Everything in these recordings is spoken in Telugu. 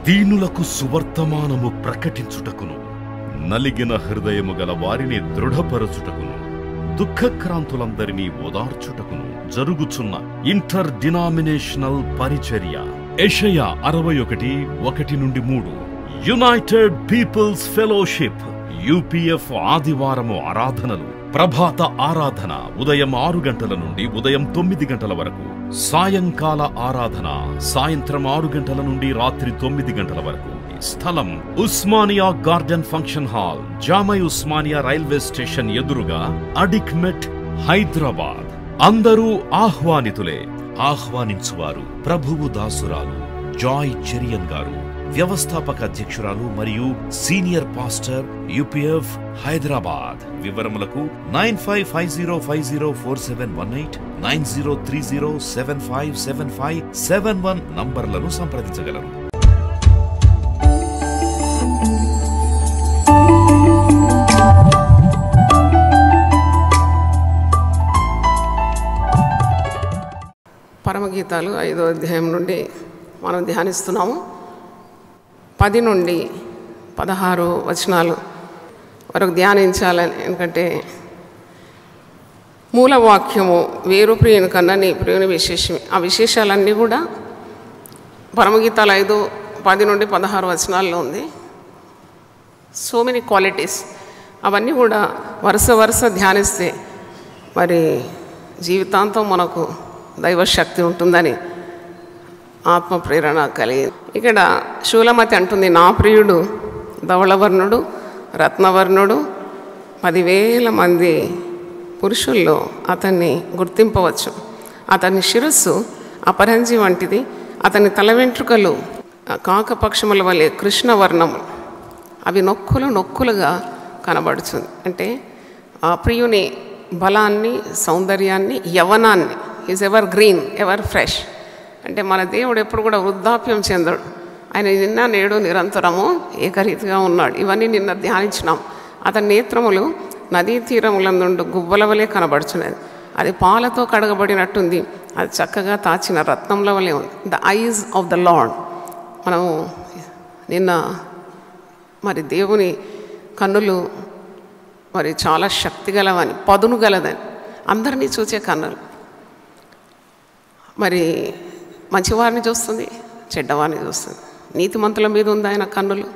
దీనులకు సువర్తమానము ప్రకటించుటకును, నలిగిన హృదయము గల వారిని దృఢపరచుటకును, దుఃఖక్రాంతులందరినీ ఓదార్చుటకును జరుగుచున్న ఇంటర్ డినామినేషనల్ పరిచర్య. యెషయా 61:1-3. యునైటెడ్ పీపుల్స్ ఫెలోషిప్ UPF ఆదివారము ఆరాధనలు. ప్రభాత ఆరాధన ఉదయం 6 గంటల నుండి ఉదయం 9 గంటల వరకు. సాయంకాల ఆరాధన సాయంత్రం 6 గంటల నుండి రాత్రి 9 గంటల వరకు. స్థలం Osmania garden function hall, జామై Osmania railway station ఎదురుగా, అడిక్మెట్, హైదరాబాద్. అందరూ ఆహ్వానితులే. ఆహ్వానించువారు ప్రభువు దాసురాలు జాయ్ చెరియన్ గారు, వ్యవస్థాపక అధ్యక్షురాలు మరియు సీనియర్ పాస్టర్ UPF హైదరాబాద్. వివరములకు 9550504718, 9030757571 నంబర్లను సంప్రదించగలరు. పరమగీతాలు 5వ అధ్యాయం నుండి మనం ధ్యానిస్తున్నాము. 10 నుండి 16 వచనాలు వరకు ధ్యానించాలని. ఎందుకంటే మూలవాక్యము వేరు ప్రియుని కన్నా నీ ప్రియుని విశేషమే. ఆ విశేషాలన్నీ కూడా పరమగీతాలు 5, 10 నుండి 16 వచనాల్లో ఉంది. So many qualities. అవన్నీ కూడా వరుస ధ్యానిస్తే మరి జీవితాంతం మనకు దైవశక్తి ఉంటుందని ఆత్మ ప్రేరణ కలిగింది. ఇక్కడ శూలమతి అంటుంది, నా ప్రియుడు ధవళవర్ణుడు, రత్నవర్ణుడు, 10,000 మంది పురుషుల్లో అతన్ని గుర్తింపవచ్చు. అతని శిరస్సు అపరంజి వంటిది, అతని తల వెంట్రుకలు కాకపక్షముల వలె కృష్ణవర్ణములు, అవి నొక్కులుగా కనబడుతుంది. అంటే ఆ ప్రియుని బలాన్ని, సౌందర్యాన్ని, యవ్వనాన్ని. Is evergreen, ever fresh. అంటే మన దేవుడు ఎప్పుడు కూడా వృద్ధాప్యం చెందడు. ఆయన నిన్న నేడు నిరంతరము ఏకరీతిగా ఉన్నాడు. ఇవన్నీ నిన్న ధ్యానించినాం. అతని నేత్రములు నదీ తీరములందు గువ్వల వలె కనబడుచున్నది. అది పాలతో కడగబడినట్టుంది. అది చక్కగా తాచిన రత్నంల వలె ఉంది. The eyes of the Lord. మనము నిన్న మరి దేవుని కన్నులు మరి చాలా శక్తి గలవని, పదును గలదని, అందరినీ చూసే కన్నులు. మరి మంచివారిని చూస్తుంది, చెడ్డవారిని చూస్తుంది. నీతిమంతుల మీద ఉంది ఆయన కన్నులు,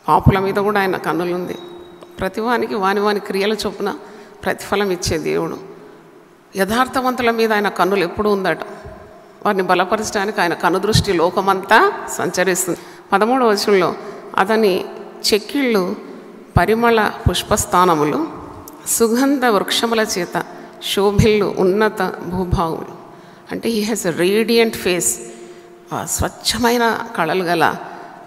పాపుల మీద కూడా ఆయన కన్నులు ఉంది. ప్రతివానికి వాని క్రియల చొప్పున ప్రతిఫలం ఇచ్చే దేవుడు. యథార్థవంతుల మీద ఆయన కన్నులు ఎప్పుడూ ఉందట. వారిని బలపరచడానికి ఆయన కనుదృష్టి లోకమంతా సంచరిస్తుంది. 13వ వచనంలో అతని చెక్కిళ్ళు పరిమళ పుష్పస్థానములు, సుగంధ వృక్షముల చేత శోభిల్లు ఉన్నత భూభాగులు. అంటే he has a radiant face. స్వచ్ఛమైన కళలు గల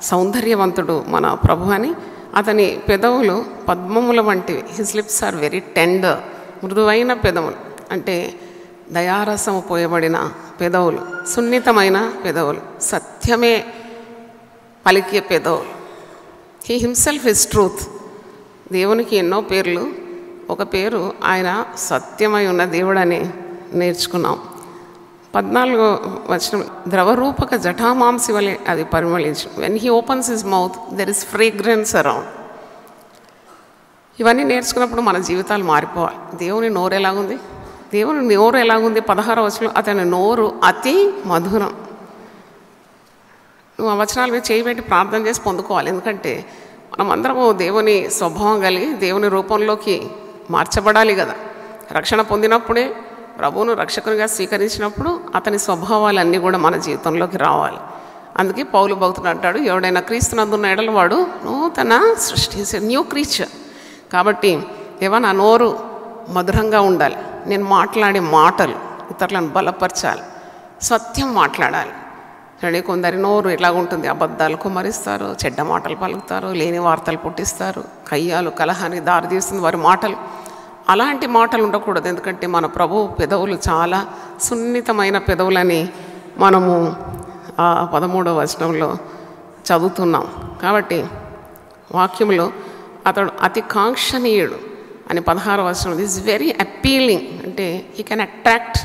సౌందర్యవంతుడు మన ప్రభు అని. అతని పెదవులు పద్మముల వంటివి. His lips are very tender. మృదువైన పెదవులు అంటే దయారసము పోయబడిన పెదవులు, సున్నితమైన పెదవులు, సత్యమే పలికే పెదవులు. He himself is truth. దేవునికి ఎన్నో పేర్లు. ఒక పేరు ఆయన సత్యమై ఉన్న దేవుడని నేర్చుకున్నాం. 14వ వచనం, ద్రవరూపక జటామాంసి వలె అది పరిమళించు. When he opens his mouth there is fragrance around. ఇవన్నీ నేర్చుకున్నప్పుడు మన జీవితాలు మారిపోవాలి. దేవుని నోరు ఎలాగుంది? దేవుని నోరు ఎలాగుంది? 16వ వచనం, అతని నోరు అతి మధురం. నువ్వు ఆ వచనాల మీద చేయబెట్టి ప్రార్థన చేసి పొందుకోవాలి. ఎందుకంటే మనమందరము దేవుని స్వభావం కలిగి దేవుని రూపంలోకి మార్చబడాలి కదా. రక్షణ పొందినప్పుడే, ప్రభువును రక్షకునిగా స్వీకరించినప్పుడు అతని స్వభావాలన్నీ కూడా మన జీవితంలోకి రావాలి. అందుకే పౌలు భక్తుడు అంటాడు, ఎవడైనా క్రీస్తునందున్న ఎడల వాడు నూతన సృష్టి, న్యూ క్రీచర్. కాబట్టి నా నోరు మధురంగా ఉండాలి. నేను మాట్లాడే మాటలు ఇతరులను బలపరచాలి, సత్యం మాట్లాడాలి. చూడండి, కొందరి నోరు ఎలాగుంటుంది? అబద్ధాలు కుమ్మరిస్తారు, చెడ్డ మాటలు పలుకుతారు, లేని వార్తలు పుట్టిస్తారు, కయ్యాలు కలహానికి దారితీస్తుంది వారి మాటలు. అలాంటి మాటలు ఉండకూడదు. ఎందుకంటే మన ప్రభు పెదవులు చాలా సున్నితమైన పెదవులని మనము 13వ వచనంలో చదువుతున్నాం. కాబట్టి వాక్యంలో అతడు అతి కాంక్షణీయుడు అని 16వ వచనం. This very appealing. అంటే he can attract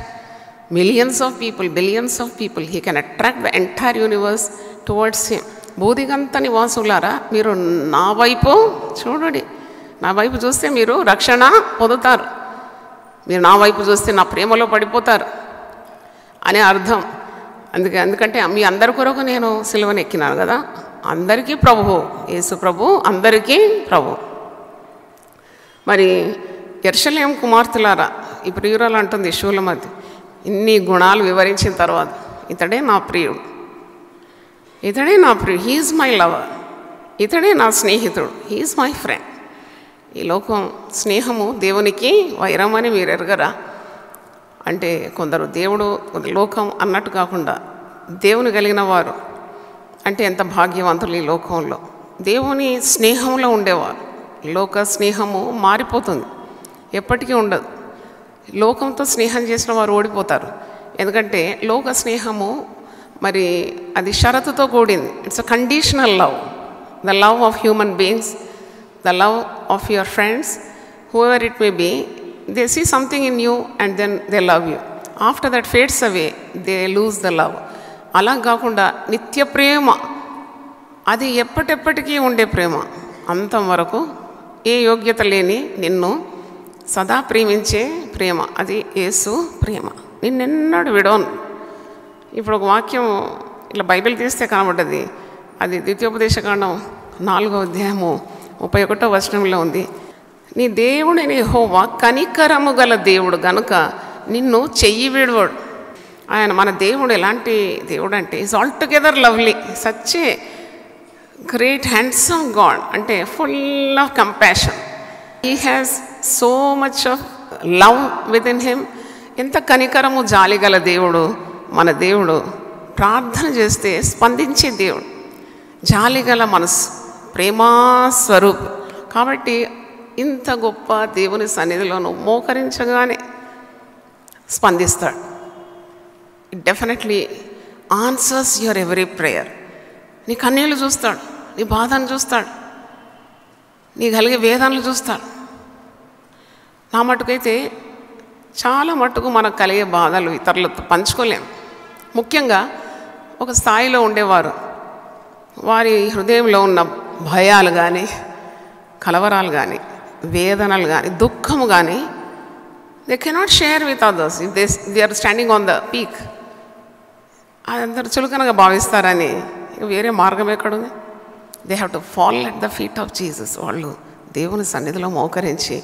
millions of people, billions of people. He can attract the entire universe towards him. బూదిగంత నివాసులారా మీరు నా వైపు చూడండి, నా వైపు చూస్తే మీరు రక్షణ పొందుతారు, మీరు నా వైపు చూస్తే నా ప్రేమలో పడిపోతారు అనే అర్థం. ఎందుకంటే మీ అందరి కొరకు నేను సిలువను ఎక్కినాను కదా. అందరికీ ప్రభువు, యేసు ప్రభు అందరికీ ప్రభు. మరి యెరూషలేం కుమార్తెలారా, ఈ ప్రియురాలు అంటుంది షూలమతి, ఇన్ని గుణాలు వివరించిన తర్వాత ఇతడే నా ప్రియుడు, ఇతడే నా ప్రియుడు, హీఈస్ మై లవర్, ఇతడే నా స్నేహితుడు, హీఈస్ మై ఫ్రెండ్. ఈ లోకం స్నేహము దేవునికి వైరం అని మీరు ఎరగరా? అంటే కొందరు దేవుడు లోకం అన్నట్టు కాకుండా దేవుని కలిగిన వారు అంటే ఎంత భాగ్యవంతులు ఈ లోకంలో. దేవుని స్నేహంలో ఉండేవారు. లోక స్నేహము మారిపోతుంది, ఎప్పటికీ ఉండదు. లోకంతో స్నేహం చేసిన వారు ఓడిపోతారు. ఎందుకంటే లోక స్నేహము మరి అది షరతుతో కూడింది. It's a conditional love. The love of human beings, the love of your friends, whoever it may be, they see something in you and then they love you. After that fades away, they lose the love. అలా కాకుండా నిత్య ప్రేమ, అది ఎప్పటికీ ఉండే ప్రేమ, అంతం వరకు ఏ యోగ్యత లేని నిన్ను సదా ప్రేమించే ప్రేమ, అది యేసు ప్రేమ. నిన్నెన్నడు విడవను. ఇప్పుడు ఒక వాక్యం ఇట్లా బైబిల్ తీస్తే కనబడ్డది. అది ద్వితీయోపదేశకాండం 4వ అధ్యాయము 31వ వచనంలో ఉంది. నీ దేవుడిని యెహోవా కనికరము గల దేవుడు గనుక నిన్ను చెయ్యి విడవడు. ఆయన మన దేవుడు ఎలాంటి దేవుడు అంటే is all together lovely, such a great handsome God, అంటే full of compassion. He has so much of love within him. ఎంత కనికరము జాలి గల దేవుడు మన దేవుడు. ప్రార్థన చేస్తే స్పందించే దేవుడు, జాలి గల మనసు, ప్రేమాస్వరూపు. కాబట్టి ఇంత గొప్ప దేవుని సన్నిధిలోనూ మోకరించగానే స్పందిస్తాడు. It definitely answers your every prayer. నీ కన్నీళ్ళు చూస్తాడు, నీ బాధను చూస్తాడు, నీ కలిగే వేదనలు చూస్తాడు. నా మటుకైతే చాలా మట్టుకు మనకు కలిగే బాధలు ఇతరులతో పంచుకోలేము. ముఖ్యంగా ఒక స్థాయిలో ఉండేవారు, వారి హృదయంలో ఉన్న భయాలు కానీ, కలవరాలు కానీ, వేదనలు కానీ, దుఃఖము కానీ, they cannot share with others if they are standing on the peak. అందరు చులకనగా భావిస్తారని వేరే మార్గం ఎక్కడుంది? They have to fall at the feet of Jesus. వాళ్ళు దేవుని సన్నిధిలో మోకరించి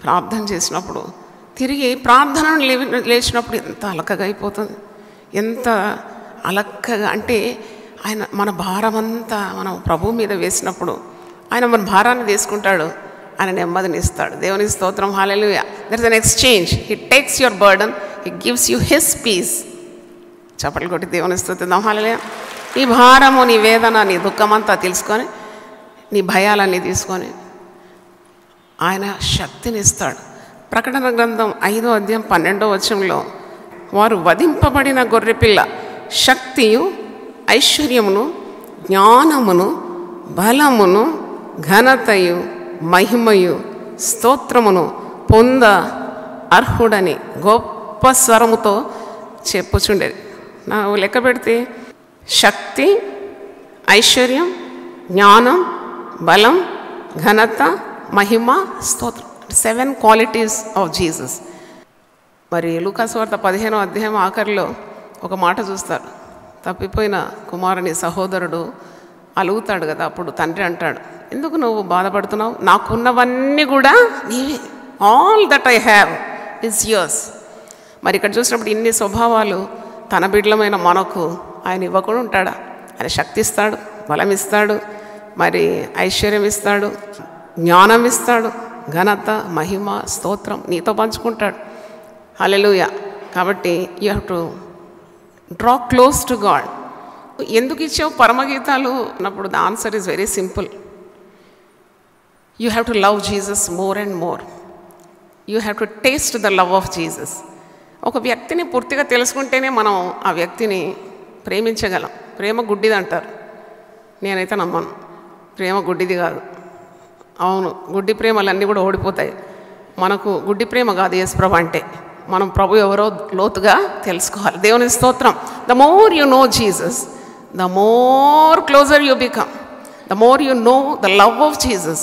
ప్రార్థన చేసినప్పుడు, తిరిగి ప్రార్థనను లేచినప్పుడు ఎంత అలకగా అయిపోతుంది, ఎంత అలక్కగా అంటే ఆయన మన భారమంతా మనం ప్రభువు మీద వేసినప్పుడు ఆయన మన భారాన్ని తీసుకుంటాడు, ఆయన నెమ్మదిని ఇస్తాడు. దేవుని స్తోత్రం, hallelujah. There is an exchange. He takes your burden, he gives you his peace. చప్పట్లు కొట్టి దేవుని స్తుతిద్దాం, హల్లెలూయా. నీ భారము, నీ వేదన, నీ దుఃఖమంతా తెలుసుకొని, నీ భయాలన్నీ తీసుకొని ఆయన శక్తిని ఇస్తాడు. ప్రకటన గ్రంథం 5వ అధ్యాయం 12వ వచనంలో, వారు వధింపబడిన గొర్రెపిల్ల శక్తియు ఐశ్వర్యమును జ్ఞానమును బలమును ఘనతయు మహిమయు స్తోత్రమును పొంద అర్హుడని గొప్ప స్వరముతో చెప్పుచుండేది. నా లెక్క పెడితే శక్తి, ఐశ్వర్యం, జ్ఞానం, బలం, ఘనత, మహిమ, స్తోత్రం, 7 క్వాలిటీస్ ఆఫ్ జీసస్. మరి లూకాసు వార్త 15వ అధ్యాయం ఆఖరిలో ఒక మాట చూస్తారు. తప్పిపోయిన కుమారుని సహోదరుడు అలుగుతాడు కదా, అప్పుడు తండ్రి అంటాడు, ఎందుకు నువ్వు బాధపడుతున్నావు? నాకున్నవన్నీ కూడా నీవే, all that I have is yours. మరి ఇక్కడ చూసినప్పుడు ఇన్ని స్వభావాలు తన బిడ్డలమైన మనకు ఆయన ఇవ్వకుండా ఉంటాడా? ఆయన శక్తి ఇస్తాడు, బలం ఇస్తాడు, మరి ఐశ్వర్యం ఇస్తాడు, జ్ఞానం ఇస్తాడు, ఘనత, మహిమ, స్తోత్రం నీతో పంచుకుంటాడు. హల్లెలూయా. కాబట్టి you have to draw close to God. ఎందుకు ఇచ్చావు పరమగీతాలు అన్నప్పుడు the answer is very simple. You have to love Jesus more and more. You have to taste the love of Jesus. ఒక వ్యక్తిని పూర్తిగా తెలుసుకుంటేనే మనం ఆ వ్యక్తిని ప్రేమించగలం. ప్రేమ గుడ్డిది అంటారు, నేనైతే నమ్మను. ప్రేమ గుడ్డిది కాదు. అవును, గుడ్డి ప్రేమలన్నీ కూడా ఓడిపోతాయి. మనకు గుడ్డి ప్రేమ కాదు యేసు ప్రభు అంటే. మనం ప్రభు ఎవరో లోతుగా తెలుసుకోవాలి. దేవుని స్తోత్రం. The more you know Jesus, the more closer you become, the more you know the love of Jesus,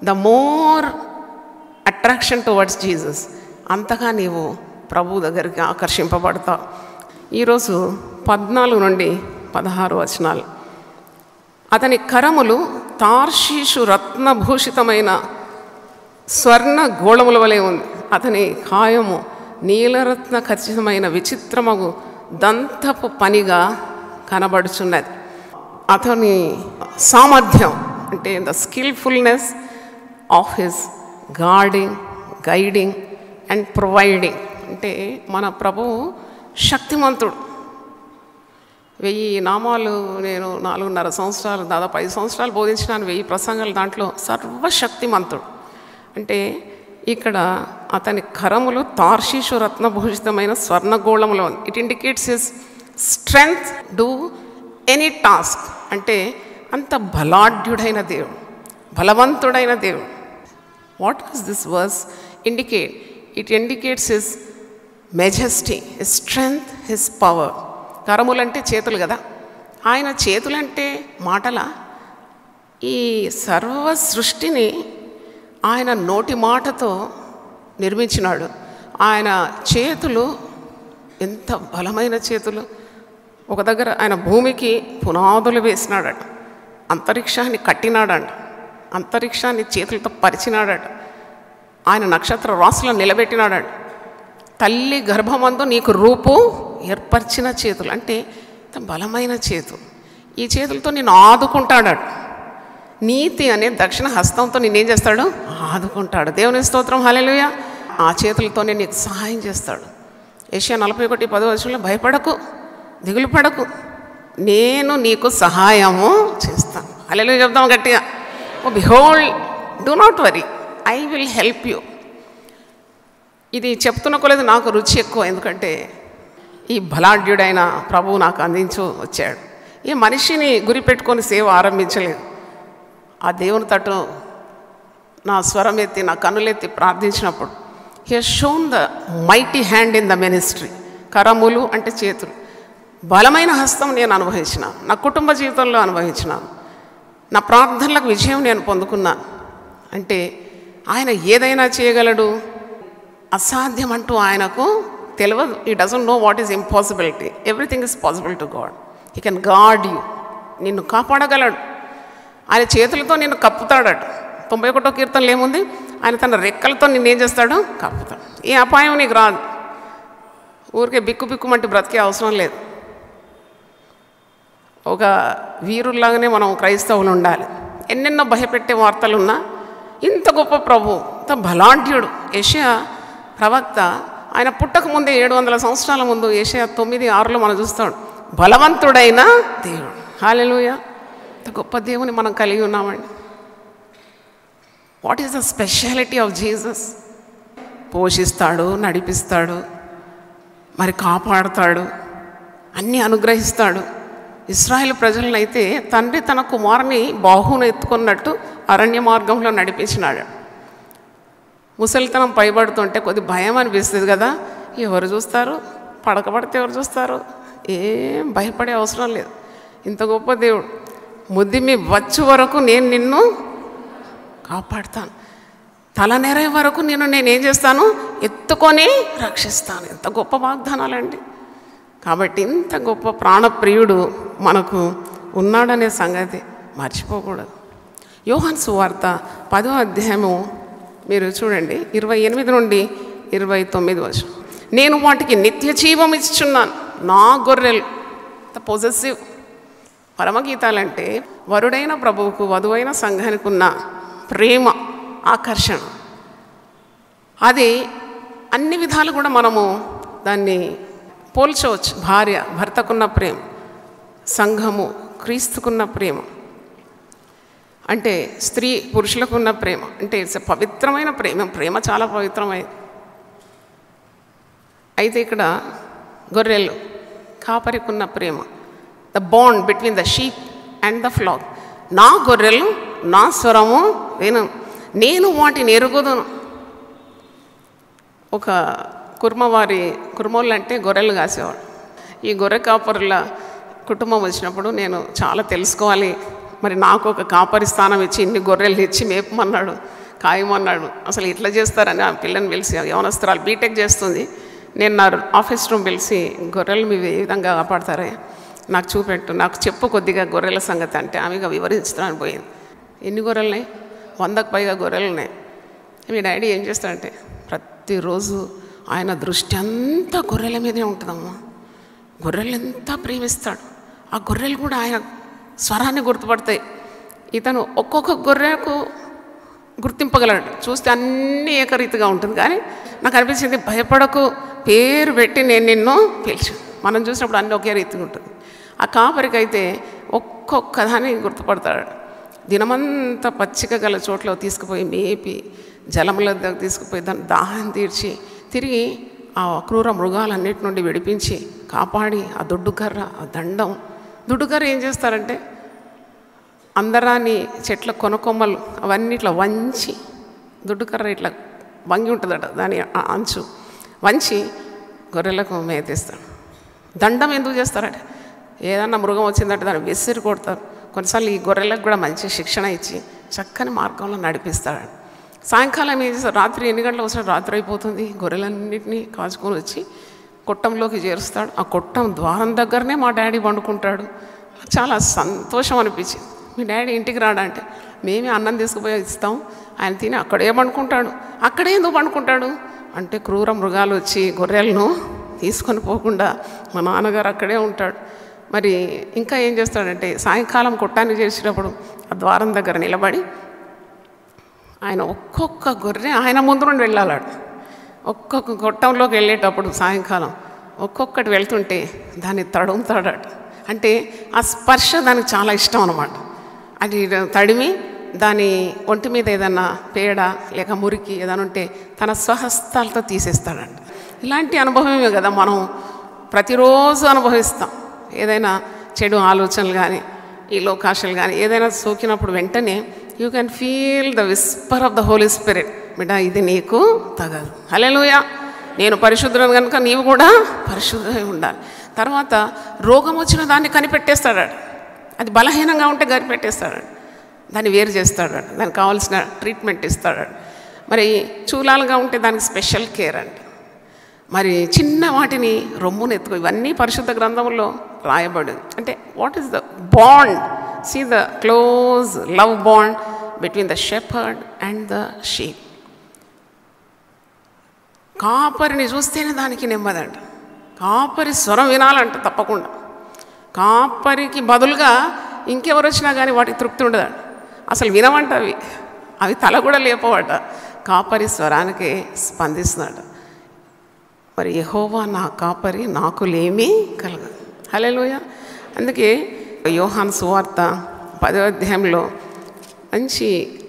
the more attraction towards Jesus, అంతగా నీవు ప్రభు దగ్గరికి ఆకర్షింపబడతావు. ఈరోజు 14 నుండి 16 వచనాలు. అతని కరములు తార్షీషు రత్నభూషితమైన స్వర్ణ గోళముల వలె ఉంది. అతని కాయము నీలరత్న ఖచ్చితమైన విచిత్రమగు దంతపు పనిగా కనబడుచున్నది. అతని సామర్థ్యం అంటే the skilfulness of his guarding, guiding and providing. అంటే మన ప్రభువు శక్తిమంతుడు. 1000 నామాలు నేను 4.5 సంవత్సరాలు, దాదాపు 5 సంవత్సరాలు బోధించినాను. 1000 ప్రసంగాలు. దాంట్లో సర్వశక్తిమంతుడు. అంటే ఇక్కడ అతని కరములు తార్షీషు రత్నభూషితమైన స్వర్ణగోళములో ఉంది. It indicates his strength do any task. అంటే అంత బలాఢ్యుడైన దేవుడు, బలవంతుడైన దేవుడు. What does this verse indicate? It indicates his majesty, his strength, his power. కరములంటే చేతులు కదా. ఆయన చేతులంటే మాటల. ఈ సర్వ సృష్టిని ఆయన నోటి మాటతో నిర్మించినాడు. ఆయన చేతులు ఎంత బలమైన చేతులు. ఒక దగ్గర ఆయన భూమికి పునాదులు వేసినాడట, అంతరిక్షాన్ని కట్టినాడంట, అంతరిక్షాన్ని చేతులతో పరిచినాడట, ఆయన నక్షత్ర రాశులను నిలబెట్టినాడట. తల్లి గర్భమందు నీకు రూపు ఏర్పరిచిన చేతులు. అంటే బలమైన చేతులు. ఈ చేతులతో నిన్ను ఆదుకుంటాడట. నీతి అనే దక్షిణ హస్తంతో నేనేం చేస్తాడు? ఆదుకుంటాడు. దేవుని స్తోత్రం, హల్లెలూయా. ఆ చేతులతోనే నీకు సహాయం చేస్తాడు. యెషయా 41:10 భయపడకు, దిగులు పడకు, నేను నీకు సహాయము చేస్తాను. హల్లెలూయా చెప్తాం గట్టిగా. Oh behold, do not worry, I will help you. ఇది చెప్తున్న కొలది నాకు రుచి ఎక్కువ. ఎందుకంటే ఈ బలాఢ్యుడైన ప్రభువు నాకు అందించు వచ్చాడు. ఈ మనిషిని గురి పెట్టుకొని సేవ ఆరంభించలేదు. ఆ దేవుని తట్టు నా స్వరం ఎత్తి, నా కన్నులెత్తి ప్రార్థించినప్పుడు he has shown the mighty hand in the ministry. కరములు అంటే చేతులు. బలమైన హస్తం నేను అనుభవించినాను, నా కుటుంబ జీవితంలో అనుభవించినాను. నా ప్రార్థనలకు విజయం నేను పొందుకున్నాను. అంటే ఆయన ఏదైనా చేయగలడు. అసాధ్యం అంటూ ఆయనకు తెలియదు. ఈ doesn't know what is impossibility. Everything is possible to God. He can God you. నిన్ను కాపాడగలడు. ఆయన చేతులతో నిన్ను కప్పుతాడట. 91వ కీర్తనలో ఏముంది? ఆయన తన రెక్కలతో నిన్నేం చేస్తాడు? కప్పుతాడు. ఏ అపాయం నీకు రాదు. ఊరికే బిక్కు బిక్కుమంటే బ్రతికే అవసరం లేదు. ఒక వీరుల్లాగానే మనం క్రైస్తవులు ఉండాలి. ఎన్నెన్నో భయపెట్టే వార్తలున్నా ఇంత గొప్ప ప్రభు, ఇంత బలాఢ్యుడు. యెషయా ప్రవక్త ఆయన పుట్టక ముందే 700 సంవత్సరాల ముందు యెషయా 9:6 మనం చూస్తాడు. బలవంతుడైన దేవుడు. హల్లెలూయా. ఇంత గొప్ప దేవుని మనం కలిగి ఉన్నామండి. What is the speciality of Jesus? పోషిస్తాడు, నడిపిస్తాడు, మరి కాపాడుతాడు, అన్నీ అనుగ్రహిస్తాడు. ఇశ్రాయేలు ప్రజలను అయితే తండ్రి తన కుమారుని బాహువును ఎత్తుకున్నట్టు అరణ్య మార్గంలో నడిపించినాడు. ముసలితనం పైబడుతుంటే కొద్ది భయం అనిపిస్తుంది కదా. ఎవరు చూస్తారు? పడకబడితే ఎవరు చూస్తారు? ఏం భయపడే అవసరం లేదు. ఇంత గొప్ప దేవుడు. ముద్దిమి వచ్చు వరకు నేను నిన్ను కాపాడుతాను, తలనెరే వరకు నేనేం చేస్తాను? ఎత్తుకొని రక్షిస్తాను. ఎంత గొప్ప వాగ్దానాలండి. కాబట్టి ఇంత గొప్ప ప్రాణప్రియుడు మనకు ఉన్నాడనే సంగతి మర్చిపోకూడదు. యోహాను సువార్త 10వ అధ్యాయము మీరు చూడండి, 28 నుండి 29 వచనం. నేను వాటికి నిత్య జీవం ఇచ్చుచున్నాను, నా గొర్రెలు. పొజెసివ్. పరమగీతాలంటే వరుడైన ప్రభువుకు వధువైన సంఘానికి ఉన్న ప్రేమ, ఆకర్షణ. అది అన్ని విధాలు కూడా మనము దాన్ని పోల్చవచ్చు. భార్య భర్తకున్న ప్రేమ, సంఘము క్రీస్తుకున్న ప్రేమ, అంటే స్త్రీ పురుషులకున్న ప్రేమ. అంటే ఇట్స్ పవిత్రమైన ప్రేమ. ప్రేమ చాలా పవిత్రమైనది. అయితే ఇక్కడ గొర్రెలు కాపరికున్న ప్రేమ, the bond between the sheep and the flock. నా గొర్రెలు నా స్వరము విను, నేను వాటిని ఎరుగుదును. ఒక కుర్మవారి, కుర్మోళ్ళు అంటే గొర్రెలు కాసేవాడు. ఈ గొర్రె కాపరుల కుటుంబం వచ్చినప్పుడు నేను చాలా తెలుసుకోవాలి, మరి నాకు ఒక కాపరి స్థానం ఇచ్చి ఇన్ని గొర్రెలు ఇచ్చి మేపమన్నాడు, కాయమన్నాడు, అసలు ఇట్లా చేస్తారని ఆ పిల్లని పిలిచి, యవనస్తురాలు బీటెక్ చేస్తుంది, నేను నా ఆఫీస్ రూమ్ పిలిచి గొర్రెలు మీరు ఏ విధంగా కాపాడతారే నాకు చూపెట్టు, నాకు చెప్పు కొద్దిగా గొర్రెల సంగతి అంటే ఆమెగా వివరించడానికి పోయింది. ఎన్ని గొర్రెలు ఉన్నాయి? 100కు పైగా గొర్రెలు ఉన్నాయి. మీ డాడీ ఏం చేస్తాడంటే ప్రతిరోజు ఆయన దృష్టి అంతా గొర్రెల మీదే ఉంటుందమ్మా. గొర్రెలు ఎంత ప్రేమిస్తాడు. ఆ గొర్రెలు కూడా ఆయన స్వరాన్ని గుర్తుపడతాయి. ఇతను ఒక్కొక్క గొర్రెకు గుర్తింపగలడు. చూస్తే అన్నీ ఏకరీతిగా ఉంటుంది. కానీ నాకు అనిపించింది భయపడకు, పేరు పెట్టి నేను నిన్ను పిలిచు. మనం చూసినప్పుడు అన్నీ ఒకే రీతిగా ఉంటుంది. ఆ కాపరికి అయితే ఒక్కొక్క దాన్ని గుర్తుపడతాడు. దినమంతా పచ్చిక గల చోట్ల తీసుకుపోయి మేపి జలముల దగ్గర తీసుకుపోయి దాన్ని దాహం తీర్చి తిరిగి ఆ క్రూర మృగాలన్నిటి నుండి విడిపించి కాపాడి ఆ దొడ్డుకర్ర, ఆ దండం. దుడ్డుకర్ర ఏం చేస్తారంటే అందరాన్ని చెట్ల కొనకొమ్మలు అవన్నీ ఇట్లా వంచి, దుడ్డుకర్ర ఇట్లా వంగి ఉంటుందట, దాని అంచు వంచి గొర్రెలకు మేతేస్తాడు. దండం ఎందుకు చేస్తారంటే ఏదన్నా మృగం వచ్చిందంటే దాన్ని విసిరి కొడతారు. కొన్నిసార్లు ఈ గొర్రెలకు కూడా మంచి శిక్షణ ఇచ్చి చక్కని మార్గంలో నడిపిస్తాడు. సాయంకాలం ఏం చేస్తారు, రాత్రి ఎన్ని గంటలకు వస్తాడు, రాత్రి అయిపోతుంది, గొర్రెలన్నింటినీ కాచుకొని వచ్చి కొట్టంలోకి చేరుస్తాడు. ఆ కొట్టం ద్వారం దగ్గరనే మా డాడీ వండుకుంటాడు. చాలా సంతోషం అనిపించింది. మీ డాడీ ఇంటికి రాడంటే మేమే అన్నం తీసుకుపోయి ఇస్తాం, ఆయన తిని అక్కడే పండుకుంటాడు. అక్కడే ఎందుకు పండుకుంటాడు అంటే క్రూర మృగాలు వచ్చి గొర్రెలను తీసుకొని పోకుండా మా నాన్నగారు అక్కడే ఉంటాడు. మరి ఇంకా ఏం చేస్తాడంటే సాయంకాలం కొట్టాన్ని చేసేటప్పుడు ఆ ద్వారం దగ్గర నిలబడి ఆయన ఒక్కొక్క గొర్రె ఆయన ముందు నుండి వెళ్ళాలాడు. ఒక్కొక్క కొట్టంలోకి వెళ్ళేటప్పుడు సాయంకాలం ఒక్కొక్కటి వెళ్తుంటే దాన్ని తడుముతాడట. అంటే ఆ స్పర్శ దానికి చాలా ఇష్టం అన్నమాట. అది తడిమి దాని ఒంటి మీద ఏదన్నా పేడ లేక మురికి ఏదైనా ఉంటే తన స్వహస్తాలతో తీసేస్తాడంట. ఇలాంటి అనుభవమే కదా మనం ప్రతిరోజు అనుభవిస్తాం. ఏదైనా చెడు ఆలోచనలు కానీ ఈ లోకాశలు కానీ ఏదైనా సోకినప్పుడు వెంటనే you can feel the whisper of the Holy Spirit, బిడ్డ ఇది నీకు తగదు, హల్లెలూయా, నేను పరిశుద్ధులను కనుక నీవు కూడా పరిశుద్ధమై ఉండాలి. తర్వాత రోగం వచ్చిన దాన్ని కనిపెట్టేస్తాడు. అది బలహీనంగా ఉంటే కనిపెట్టేస్తాడు, దాన్ని వేరు చేస్తాడు, దానికి కావాల్సిన ట్రీట్మెంట్ ఇస్తాడు. మరి చూలాలుగా ఉంటే దానికి స్పెషల్ కేర్ అండి. మరి చిన్న వాటిని రొమ్మును ఎత్తుకో, ఇవన్నీ పరిశుద్ధ గ్రంథంలో రాయబడింది. అంటే what is the bond, see the close love bond between the shepherd and the sheep. కాపరిని చూస్తేనే దానికి నెమ్మదంట. కాపరి స్వరం వినాలంట తప్పకుండా. కాపరికి బదులుగా ఇంకెవరు వచ్చినా కానీ వాటికి తృప్తి ఉండదంట. అసలు వినమంట అవి తల కూడా లేపవట, కాపరి స్వరానికి స్పందిస్తున్నాడు. మరి యెహోవా నా కాపరి, నాకు లేమీ కలగదు, హల్లెలూయా. అందుకే యోహాను సువార్త 10వ అధ్యాయంలో మంచి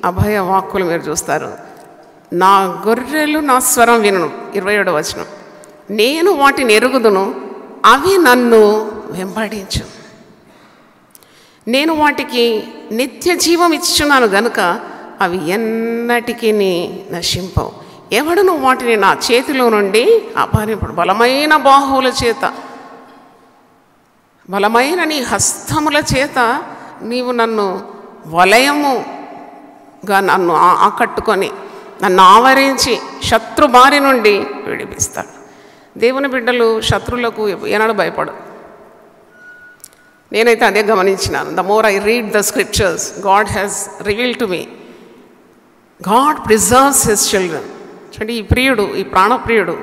అభయ వాక్కులు మీరు చూస్తారు. నా గొర్రెలు నా స్వరం వినును, 27వ వచనం, నేను వాటిని ఎరుగుదును, అవి నన్ను వెంబడించు, నేను వాటికి నిత్య జీవం ఇచ్చున్నాను గనుక అవి ఎన్నటికీ నశింపవు, ఎవడును వాటిని నా చేతిలో నుండి అపహరింపడు. బలమైన బాహువుల చేత, బలమైన నీ హస్తముల చేత నీవు నన్ను వలయముగా నన్ను ఆకట్టుకొని నన్ను ఆవరించి శత్రు బారి నుండి విడిపిస్తాడు. దేవుని బిడ్డలు శత్రువులకు ఏనాడు భయపడు. నేనైతే అదే గమనించినాను. The more I read the scriptures God has revealed to me, God preserves his children. అంటే ఈ ప్రియుడు, ఈ ప్రాణప్రియుడు,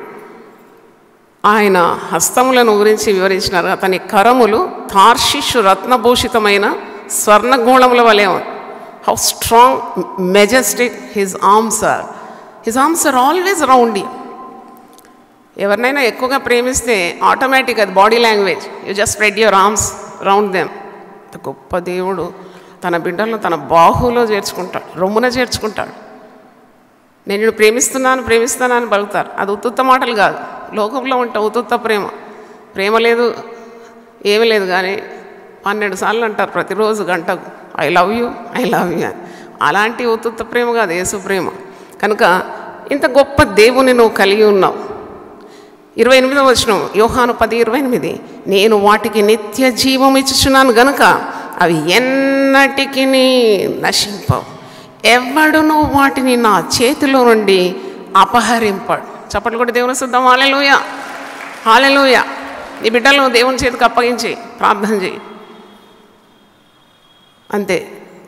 ఆయన హస్తములను గురించి వివరించినారు. అతని కరములు తార్షిషు రత్నభూషితమైన స్వర్ణగోళముల వలె. How strong, majestic his arms are. His arms are always round you. ఎవరినైనా ఎక్కువగా ప్రేమిస్తే ఆటోమేటిక్ అది body language, you just spread your arms round them. గొప్ప దేవుడు తన బిడ్డలను తన బాహులో చేర్చుకుంటాడు, రొమ్మున చేర్చుకుంటాడు. నేను నిన్ను ప్రేమిస్తున్నాను పలుకుతారు. అది ఉత్తుత్త మాటలు కాదు. లోకంలో ఉంటే ఉత్తుత్త ప్రేమ లేదు, ఏమీ లేదు. కానీ 12 సార్లు అంటారు ప్రతిరోజు గంటకు, ఐ లవ్ యూ అని. అలాంటి ఉత్తుత్త ప్రేమ కాదు యేసు ప్రేమ. కనుక ఇంత గొప్ప దేవుని నువ్వు కలిగి ఉన్నావు. 28వ వచనం, యోహాను 10:28, నేను వాటికి నిత్య జీవం ఇచ్చుచున్నాను గనుక అవి ఎన్నటికి నశింపవు, ఎవడును వాటిని నా చేతిలో నుండి అపహరింపడు. చప్పట్లు కూడా దేవుని శుద్ధం. హల్లెలూయా, హల్లెలూయా. నీ బిడ్డలను దేవుని చేతికి అప్పగించి ప్రార్థన చేయి. అంతే,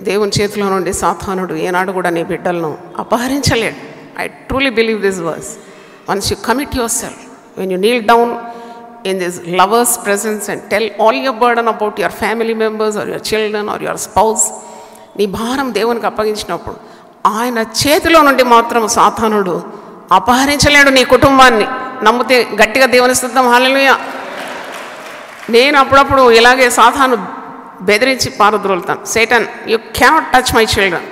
దేవుని చేతిలో నుండి సాతానుడు ఏనాడు కూడా నీ బిడ్డలను అపహరించలేడు. I truly believe this verse. Once you commit yourself, when you kneel down in this lover's presence and tell all your burden about your family members or your children or your spouse, నీ భారం దేవునికి అప్పగించినప్పుడు ఆయన చేతిలో నుండి మాత్రం సాతానుడు అపహరించలేడు నీ కుటుంబాన్ని. నమ్మితే గట్టిగా దేవుని స్తుతిద్దాం. హల్లెలూయా. నేను అప్పుడప్పుడు ఇలాగే సాతాను బెదిరించి పారద్రోలుతాను. Satan, you cannot touch my children.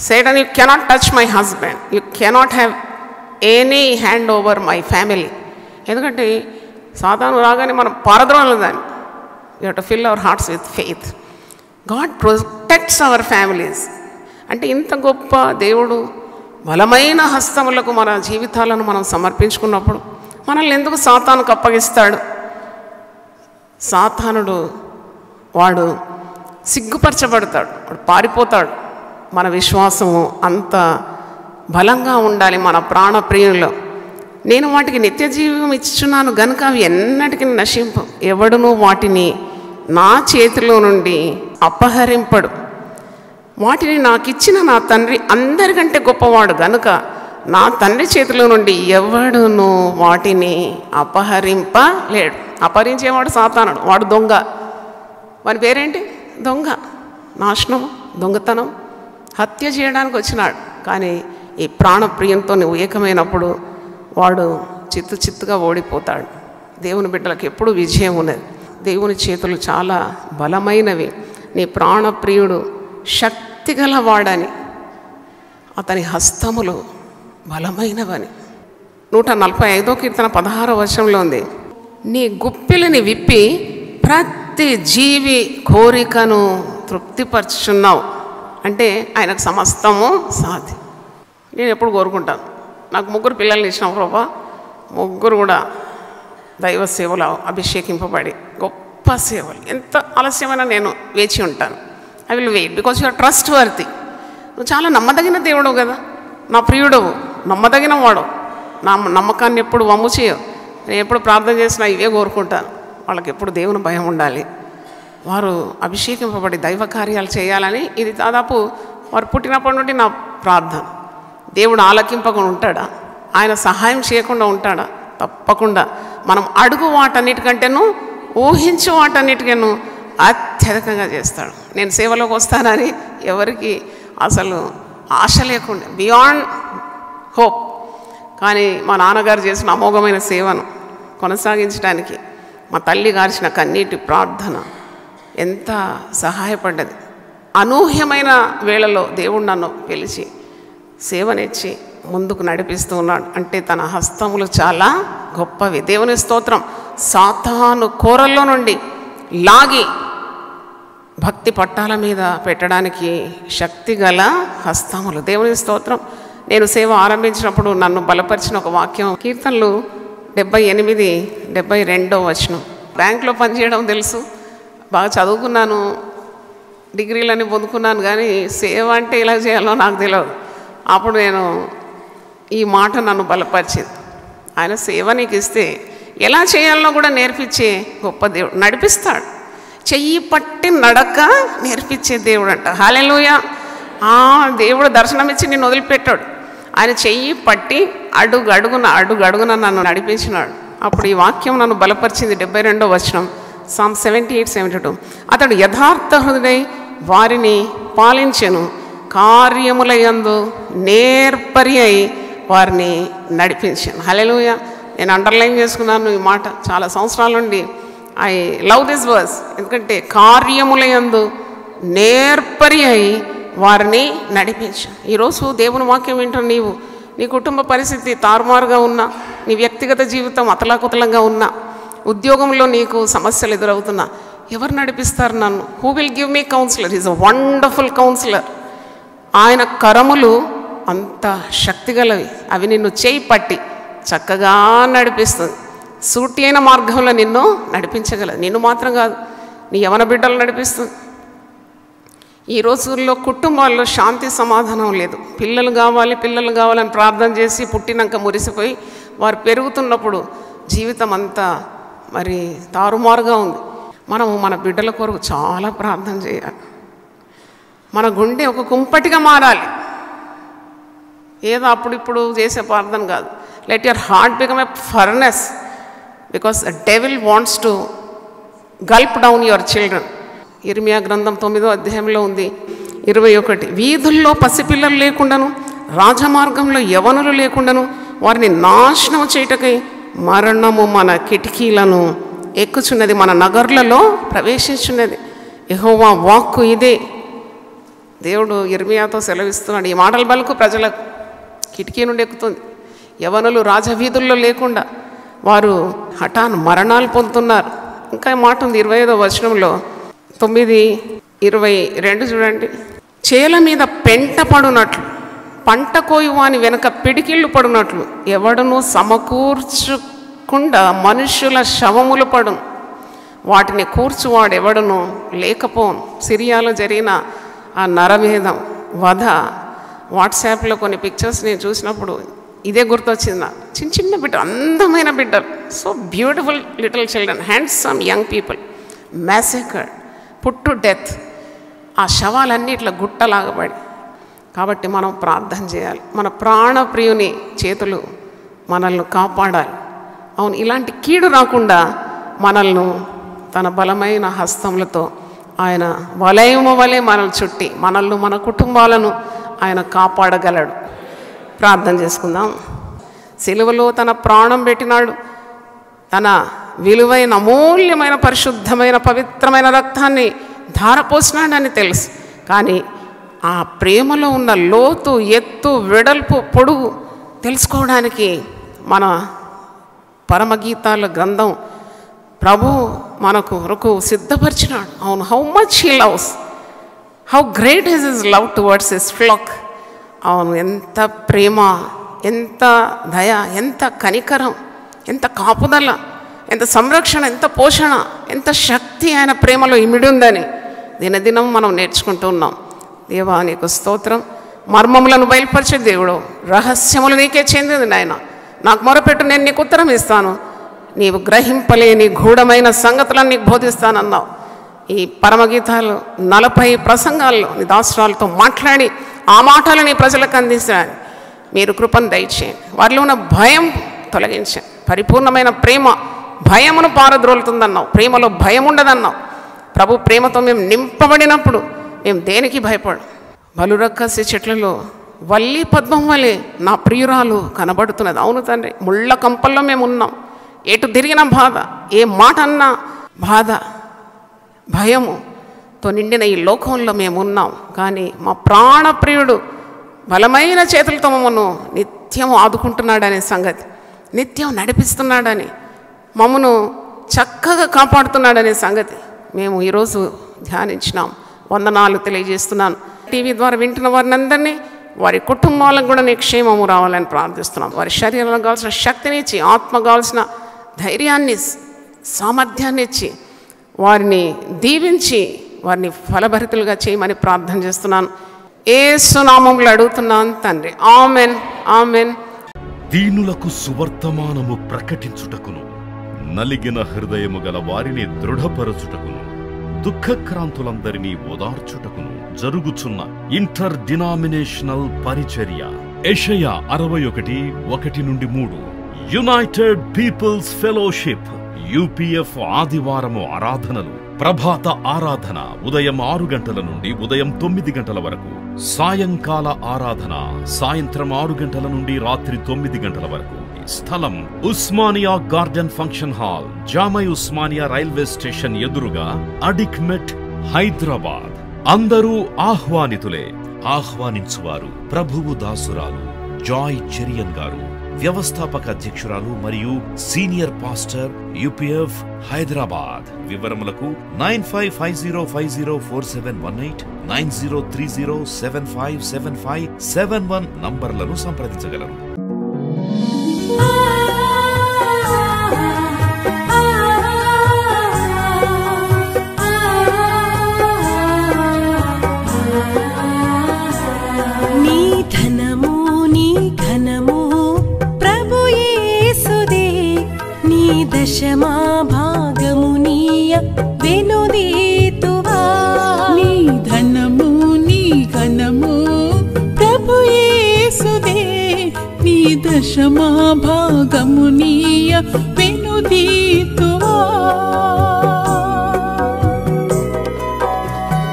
Satan, you cannot touch my husband. You cannot have any hand over my family. ఎందుకంటే సాతాను రాగానే మనం పారద్రోలం దాన్ని. You have to fill our hearts with faith. God protects our families. అంటే ఇంత గొప్ప దేవుడు బలమైన హస్తములకు మన జీవితాలను మనం సమర్పించుకున్నప్పుడు మనల్ని ఎందుకు సాతానుకు అప్పగిస్తాడు? సాతానుడు వాడు సిగ్గుపరచబడతాడు, వాడు పారిపోతాడు. మన విశ్వాసము అంత బలంగా ఉండాలి మన ప్రాణప్రియుల్లో. నేను వాటికి నిత్య జీవం ఇచ్చుచున్నాను గనుక అవి ఎన్నటికీ నశింపవు, ఎవడును వాటిని నా చేతిలో నుండి అపహరింపడు. వాటిని నాకిచ్చిన నా తండ్రి అందరికంటే గొప్పవాడు గనుక నా తండ్రి చేతిలో నుండి ఎవడును వాటిని అపహరింపలేడు. అపహరించేవాడు సాతానుడు, వాడు దొంగ. వాని పేరేంటి? దొంగ. నాశనం, దొంగతనం, హత్య చేయడానికి వచ్చినాడు. కానీ ఈ ప్రాణప్రియంతో నువ్వు ఏకమైనప్పుడు వాడు చిత్తుగా ఓడిపోతాడు. దేవుని బిడ్డలకు ఎప్పుడు విజయం ఉన్నది. దేవుని చేతులు చాలా బలమైనవి. నీ ప్రాణప్రియుడు శక్తిగల వాడని, అతని హస్తములు బలమైనవని. 145వ కీర్తన 16వ వచనంలో ఉంది, నీ గుప్పిలిని విప్పి ప్రతి జీవి కోరికను తృప్తిపరచుచున్నావు. అంటే ఆయనకు సమస్తము సాధ్యం. నేను ఎప్పుడు కోరుకుంటాను, నాకు 3 పిల్లల్ని ఇచ్చిన ప్రభా, 3 కూడా దైవ సేవలో అభిషేకింపబడి గొప్ప సేవలు. ఎంత ఆలస్యమైనా నేను వేచి ఉంటాను. I will wait because you are trustworthy. నువ్వు చాలా నమ్మదగిన దేవుడు కదా, నా ప్రియుడవు, నమ్మదగిన వాడు. నా నమ్మకాన్ని ఎప్పుడు వమ్ము చేయవు. నేను ఎప్పుడు ప్రార్థన చేసినా ఇవే కోరుకుంటాను. వాళ్ళకి ఎప్పుడు దేవుని భయం ఉండాలి, వారు అభిషేకింపబడి దైవ కార్యాలు చేయాలని. ఇది దాదాపు వారు పుట్టినప్పటి నుండి నా ప్రార్థన. దేవుడు ఆలకింపకుండా ఉంటాడా? ఆయన సహాయం చేయకుండా ఉంటాడా? తప్పకుండా. మనం అడుగు వాటన్నిటికంటేనూ ఊహించు వాటన్నిటికను అత్యధికంగా చేస్తాడు. నేను సేవలోకి వస్తానని ఎవరికి అసలు ఆశ లేకుండా, బియాండ్ హోప్. కానీ మా నాన్నగారు చేసిన అమోఘమైన సేవను కొనసాగించడానికి మా తల్లి గార్చిన కన్నీటి ప్రార్థన ఎంత సహాయపడ్డది. అనూహ్యమైన వేళలో దేవుడు నన్ను పిలిచి సేవనిచ్చి ముందుకు నడిపిస్తూ ఉన్నాడు. అంటే తన హస్తములు చాలా గొప్పవి. దేవుని స్తోత్రం. సాతాను కోరల్లో నుండి లాగి భక్తి పట్టాల మీద పెట్టడానికి శక్తి గల హస్తములు. దేవుని స్తోత్రం. నేను సేవ ఆరంభించినప్పుడు నన్ను బలపరిచిన ఒక వాక్యం, కీర్తనలు 78, 72వ వచనం. బ్యాంకులో పనిచేయడం తెలుసు, బాగా చదువుకున్నాను, డిగ్రీలన్నీ పొందుకున్నాను, కానీ సేవ అంటే ఇలా చేయాలో నాకు తెలియదు. అప్పుడు నేను ఈ మాట నన్ను బలపరిచింది. ఆయన సేవ నీకు ఇస్తే ఎలా చేయాలో కూడా నేర్పించే గొప్ప దేవుడు, నడిపిస్తాడు. చెయ్యి పట్టి నడక నేర్పించే దేవుడు అంట. హల్లెలూయా. దేవుడు దర్శనమిచ్చి నిన్ను వదిలిపెట్టాడు. ఆయన చెయ్యి పట్టి అడుగడుగున నన్ను నడిపించినాడు. అప్పుడు ఈ వాక్యం నన్ను బలపరిచింది. 72వ వచనం, సామ్ 78:72. అతడు యథార్థ హృదయుడై వారిని పాలించెను, కార్యములయందు నేర్పరి అయి వారిని నడిపించాను. హల్లెలూయా. నేను అండర్లైన్ చేసుకున్నాను ఈ మాట చాలా సంవత్సరాల నుండి. I love this verse. ఎందుకంటే కార్యములయందు నేర్పరి అయి వారిని నడిపించాను. ఈరోజు దేవుని వాక్యం వింటున్న నీవు, నీ కుటుంబ పరిస్థితి తారుమారుగా ఉన్నా, నీ వ్యక్తిగత జీవితం అతలాకుతలంగా ఉన్నా, ఉద్యోగంలో నీకు సమస్యలు ఎదురవుతున్నా, ఎవరు నడిపిస్తారు నన్ను? Who will give me counsellor? Is a wonderful counsellor. ఆయన కరములు అంత శక్తిగలవి. అవి నిన్ను చేయి పట్టి చక్కగా నడిపిస్తుంది. సూటి అయిన మార్గంలో నిన్ను నడిపించగలదు. నిన్ను మాత్రం కాదు, నీ యవన బిడ్డలు నడిపిస్తుంది. ఈ రోజుల్లో కుటుంబాల్లో శాంతి సమాధానం లేదు. పిల్లలు కావాలని ప్రార్థన చేసి పుట్టినాక మురిసిపోయి వారు పెరుగుతున్నప్పుడు జీవితం అంతా మరి తారుమారుగా ఉంది. మనము మన బిడ్డల కొరకు చాలా ప్రార్థన చేయాలి. మన గుండె ఒక కుంపటిగా మారాలి. ఏదో అప్పుడిప్పుడు చేసే ప్రార్థన కాదు. Let your heart become a furnace, because the devil wants to Gulf down your children. ఇర్మియా గ్రంథం 9వ అధ్యాయంలో ఉంది 21. వీధుల్లో పసిపిల్లలు లేకుండాను, రాజమార్గంలో యవనులు లేకుండాను వారిని నాశనం చేయటకై మరణము మన కిటికీలను ఎక్కుచున్నది, మన నగర్లలో ప్రవేశించున్నది. యెహోవా వాక్కు ఇదే. దేవుడు ఇర్మియాతో సెలవిస్తున్నాడు. ఈ మాటల బలకు ప్రజలకు కిటికీ నుండి ఎక్కుతుంది. యవనులు రాజవీధుల్లో లేకుండా వారు హఠాన్ మరణాలు పొందుతున్నారు. ఇంకా మాట ఉంది 25వ వచనంలో 9:22 చూడండి. చేల మీద పెంట పడునట్లు, పంట కోయువాని వెనక పిడికిళ్ళు పడునట్లు ఎవడనూ సమకూర్చకుండా మనుషుల శవములు పడును, వాటిని కూర్చువాడు ఎవడనూ లేకపోను. సిరియాలో జరిగిన ఆ నరమేధం వధ వాట్సాప్లో కొన్ని పిక్చర్స్ నేను చూసినప్పుడు ఇదే గుర్తొచ్చింది నాకు. చిన్న బిడ్డ, అందమైన బిడ్డలు, so beautiful little children, handsome young people, massacred, put to death. ఆ శవాలన్నీ ఇట్లా గుట్టలాగబడి. కాబట్టి మనం ప్రార్థన చేయాలి. మన ప్రాణప్రియుని చేతులు మనల్ని కాపాడాలి. అవును, ఇలాంటి కీడు రాకుండా మనల్ని తన బలమైన హస్తములతో ఆయన వలయము వలె మనల్ని చుట్టి మనల్ని మన కుటుంబాలను ఆయన కాపాడగలడు. ప్రార్థన చేసుకుందాం. సిలువలో తన ప్రాణం పెట్టినాడు. తన విలువైన అమూల్యమైన పరిశుద్ధమైన పవిత్రమైన రక్తాన్ని ధారపోసినాడని తెలుసు. కానీ ఆ ప్రేమలో ఉన్న లోతు, ఎత్తు, వెడల్పు, పొడుగు తెలుసుకోవడానికి మన పరమగీతాల గ్రంథం ప్రభు మనకు కొరకు సిద్ధపరిచినాడు. అవును, how much he loves, how great is his love towards his flax. అవును, ఎంత ప్రేమ, ఎంత దయ, ఎంత కనికరం, ఎంత కాపుదల, ఎంత సంరక్షణ, ఎంత పోషణ, ఎంత శక్తి ఆయన ప్రేమలో ఇమిడి ఉందని దినదినం మనం నేర్చుకుంటూ ఉన్నాం. దేవా నీకు స్తోత్రం. మర్మములను బయలుపరిచే దేవుడు, రహస్యములు నీకే చెందింది నాయన. నాకు మొరపెట్టు, నేను నీకు ఉత్తరం ఇస్తాను. నీవు గ్రహింపలేని గూఢమైన సంగతులను నీకు బోధిస్తానన్నావు. ఈ పరమగీతాలు 40 ప్రసంగాల్లో నీ దాసురాలతో మాట్లాడి ఆ మాటలు నీ ప్రజలకు అందించాలి. మీరు కృపను దయచేయండి. వారిలో ఉన్న భయం తొలగించండి. పరిపూర్ణమైన ప్రేమ భయమును పారద్రోలుతుందన్నావు. ప్రేమలో భయం ఉండదన్నావు. ప్రభు ప్రేమతో మేము నింపబడినప్పుడు మేము దేనికి భయపడం. బలురక్కసి చెట్లలో వల్లి పద్మం వలె నా ప్రియురాలు కనబడుతున్నది. అవును తండ్రి, ముళ్ళ కంపల్లో మేము ఉన్నాం. ఎటు తిరిగిన బాధ, ఏ మాట అన్నా బాధ, భయముతో నిండిన ఈ లోకంలో మేము ఉన్నాం. కానీ మా ప్రాణప్రియుడు బలమైన చేతులతో మమ్మను నిత్యం ఆదుకుంటున్నాడనే సంగతి, నిత్యం నడిపిస్తున్నాడని, మమ్మను చక్కగా కాపాడుతున్నాడనే సంగతి మేము ఈరోజు ధ్యానించినాం. వందనాలు తెలియజేస్తున్నాను. టీవీ ద్వారా వింటున్న వారిని అందరినీ, వారి కుటుంబాలకు కూడా నీ క్షేమము రావాలని ప్రార్థిస్తున్నాం. వారి శరీరంలో కావాల్సిన శక్తిని ఇచ్చి, ఆత్మ కావాల్సిన ధైర్యాన్ని, సామర్థ్యాన్ని ఇచ్చి, వారిని దీవించి, వారిని ఫలభరితులుగా చేయమని ప్రార్థన చేస్తున్నాను. యేసు నామములో అడుగుతున్నాను తండ్రి, ఆమెన్, ఆమెన్. దీనులకు సువర్తమానము ప్రకటించుటకును, నలిగిన హృదయము గల వారిని దృఢపరచుటకును, దుఃఖక్రాంతులందరినీ ఓదార్చుటకును జరుగుచున్న ఇంటర్ డినామినేషనల్ పరిచర్య. యెషయా 61:1-3. యునైటెడ్ పీపుల్స్ ఫెలోషిప్ UPF ఆదివారము ఆరాధనలు. ప్రభాత ఆరాధన ఉదయం 6 గంటల నుండి ఉదయం 9 గంటల వరకు. సాయంకాల ఆరాధన సాయంత్రం 6 గంటల నుండి రాత్రి 9 గంటల వరకు. స్థలం Osmania garden function hall, జామై Osmania railway station ఎదురుగా, అడిక్మెట్, హైదరాబాద్. అందరూ ఆహ్వానితులే. ఆహ్వానించువారు ప్రభువు దాసురాలు జాయ్ చెరియన్ గారు, వ్యవస్థాపక అధ్యక్షురాలు మరియు సీనియర్ పాస్టర్ UPF హైదరాబాద్. వివరములకు 9550504718, 9030757571 నంబర్లను సంప్రదించగలరు. వెనుదీతువా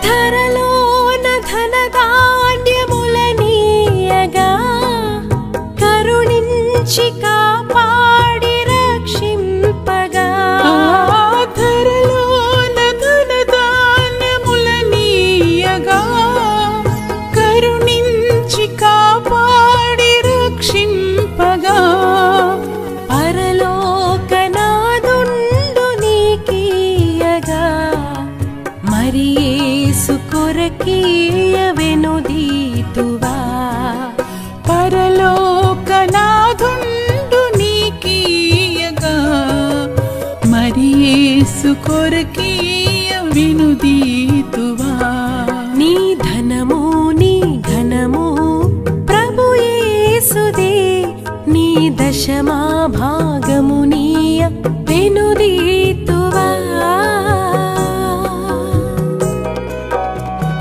ధరలోన ధనధాన్యములనీయగా కరుణించి కాపాడి రక్షింపగా ధరలోన ధనధాన్యములనీయగా కరుణించి కాపాడి రక్షింపగా పరలోకనాదుండు నీకీయగా మరి యేసు కొరకీయ వెనుదీతువా పరలోకనాథుండు నీకీయగా మరి యేసు కొరకీయ వెనుదీతువా నీ ధనము నీ ఘనము ప్రభు యేసుదే నీ దశమా భాగము నీయ వెనుదీతువా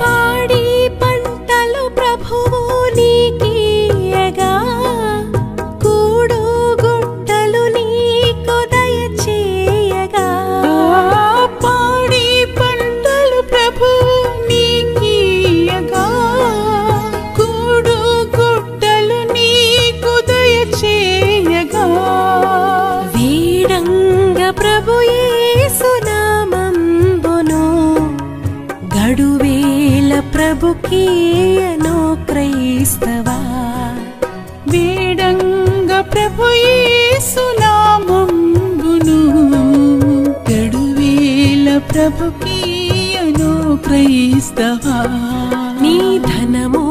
పాడి పంటలు ప్రభువు నీకీయగా కూడు గుట్టలు నీకు దయచేయగా పాడి పంటలు ప్రభు నీకీయగా కూడు గుట్టలు నీకు దయచేయగా వీడంగ ప్రభు యేసు నామంబును గడువేల ప్రభుకీయను క్రైస్తవా వేడంగ ప్రభు యేసు నామంబును గడువేల ప్రభుకీయను క్రైస్తవా నీ ధనము